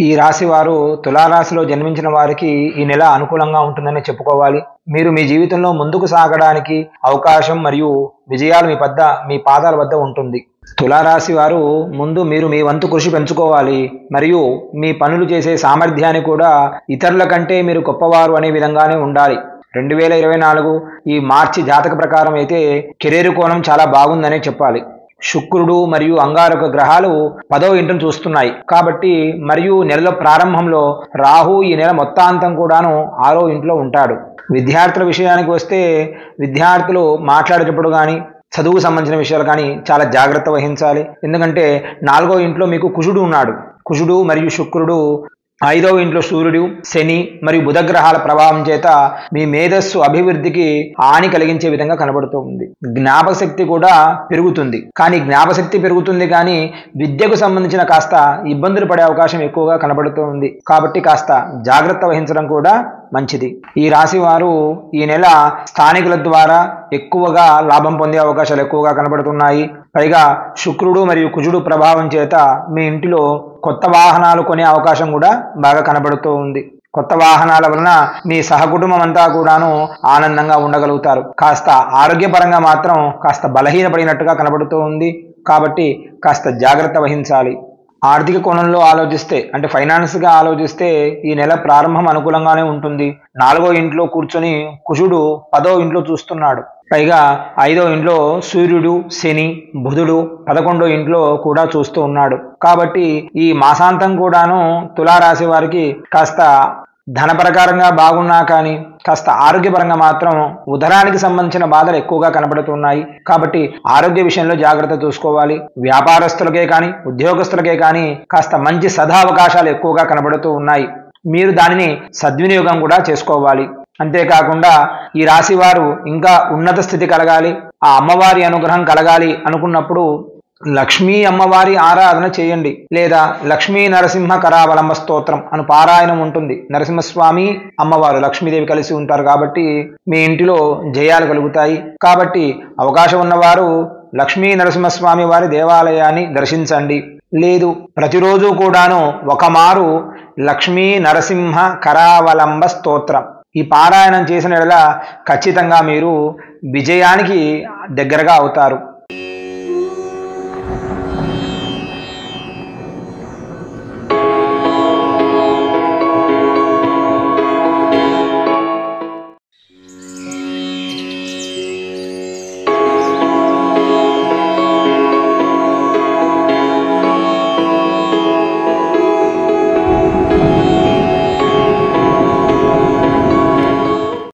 ఈ రాశి వారు తులారాశిలో జన్మించిన వారికి ఈ నెల అనుకూలంగా ఉంటుందని చెప్పుకోవాలి. మీరు మీ జీవితంలో ముందుకు సాగడానికి అవకాశం మరియు విజయాలు మీ పాదాల వద్ద ఉంటుంది. తులారాశి వారు ముందు మీరు మీ వంతు కృషి పెంచుకోవాలి మరియు మీ పనులు చేసే సామర్థ్యాన్ని కూడా ఇతరుల కంటే మీరు గొప్పవారు అనే విధంగానే ఉండాలి. 2024 ఈ మార్చి జాతక ప్రకారం అయితే కెరీర్ కోణం చాలా బాగుందనే చెప్పాలి. శుక్రుడు మరియు అంగారక గ్రహాలు 10వ ఇంటిని చూస్తున్నాయి కాబట్టి మరియు నెలలో ప్రారంభంలో రాహు ఈ నెల మొత్తాంతం కూడాను 6వ ఇంట్లో ఉంటాడు. విద్యార్థుల విషయానికి వస్తే విద్యార్థులు మాట్లాడేటప్పుడు కానీ చదువుకు సంబంధించిన విషయాలు కానీ చాలా జాగ్రత్త వహించాలి. ఎందుకంటే 4వ ఇంట్లో మీకు కుజుడు ఉన్నాడు. కుజుడు మరియు శుక్రుడు 5వ ఇంట్లో సూర్యుడు, శని మరియు బుధ గ్రహాల ప్రభావం చేత మీ మేధస్సు అభివృద్ధికి హాని కలిగించే విధంగా కనబడుతుంది. జ్ఞాపకశక్తి కూడా పెరుగుతుంది. కానీ విద్యకు సంబంధించిన కాస్త ఇబ్బందులు పడే అవకాశం ఎక్కువగా కనబడుతుంది. కాబట్టి కాస్త జాగ్రత్త వహించడం కూడా మంచిది. ఈ రాశి వారు ఈ నెల స్థానికుల ద్వారా ఎక్కువగా లాభం పొందే అవకాశాలు ఎక్కువగా కనబడుతున్నాయి. పైగా శుక్రుడు మరియు కుజుడు ప్రభావం చేత మీ ఇంటిలో కొత్త వాహనాలు కొనే అవకాశం కూడా బాగా కనబడుతూ ఉంది. కొత్త వాహనాల వలన మీ సహకుటుంబం అంతా కూడాను ఆనందంగా ఉండగలుగుతారు. కాస్త ఆరోగ్యపరంగా మాత్రం కాస్త బలహీనపడినట్టుగా కనబడుతూ ఉంది. కాబట్టి కాస్త జాగ్రత్త వహించాలి. ఆర్థిక కోణంలో ఆలోచిస్తే అంటే ఫైనాన్స్గా ఆలోచిస్తే ఈ నెల ప్రారంభం అనుకూలంగానే ఉంటుంది. 4వ ఇంట్లో కూర్చొని కుజుడు 10వ ఇంట్లో చూస్తున్నాడు. పైగా 5వ ఇంట్లో సూర్యుడు, శని, బుధుడు 11వ ఇంట్లో కూడా చూస్తూ ఉన్నాడు. కాబట్టి ఈ మాసాంతం కూడాను తులారాశి వారికి కాస్త ధన ప్రకారంగా బాగున్నా కానీ కాస్త ఆరోగ్యపరంగా మాత్రం ఉదరానికి సంబంధించిన బాధలు ఎక్కువగా కనబడుతున్నాయి. కాబట్టి ఆరోగ్య విషయంలో జాగ్రత్త చూసుకోవాలి. వ్యాపారస్తులకే కానీ ఉద్యోగస్తులకే కానీ కాస్త మంచి సదావకాశాలు ఎక్కువగా కనబడుతూ ఉన్నాయి. మీరు దానిని సద్వినియోగం కూడా చేసుకోవాలి. అంతేకాకుండా ఈ రాశి వారు ఇంకా ఉన్నత స్థితి కలగాలి, ఆ అమ్మవారి అనుగ్రహం కలగాలి అనుకున్నప్పుడు లక్ష్మీ అమ్మవారి ఆరాధన చేయండి. లేదా లక్ష్మీ నరసింహ కరావలంబ స్తోత్రం అను పారాయణం ఉంటుంది. నరసింహస్వామి అమ్మవారు లక్ష్మీదేవి కలిసి ఉంటారు కాబట్టి మీ ఇంటిలో జయాలు కలుగుతాయి. కాబట్టి అవకాశం ఉన్నవారు లక్ష్మీ నరసింహస్వామి వారి దేవాలయాన్ని దర్శించండి. లేదు ప్రతిరోజు కూడాను ఒకమారు లక్ష్మీ నరసింహ కరావలంబ స్తోత్రం ఈ పారాయణం చేసిన యెడల ఖచ్చితంగా మీరు విజయానికి దగ్గరగా అవుతారు.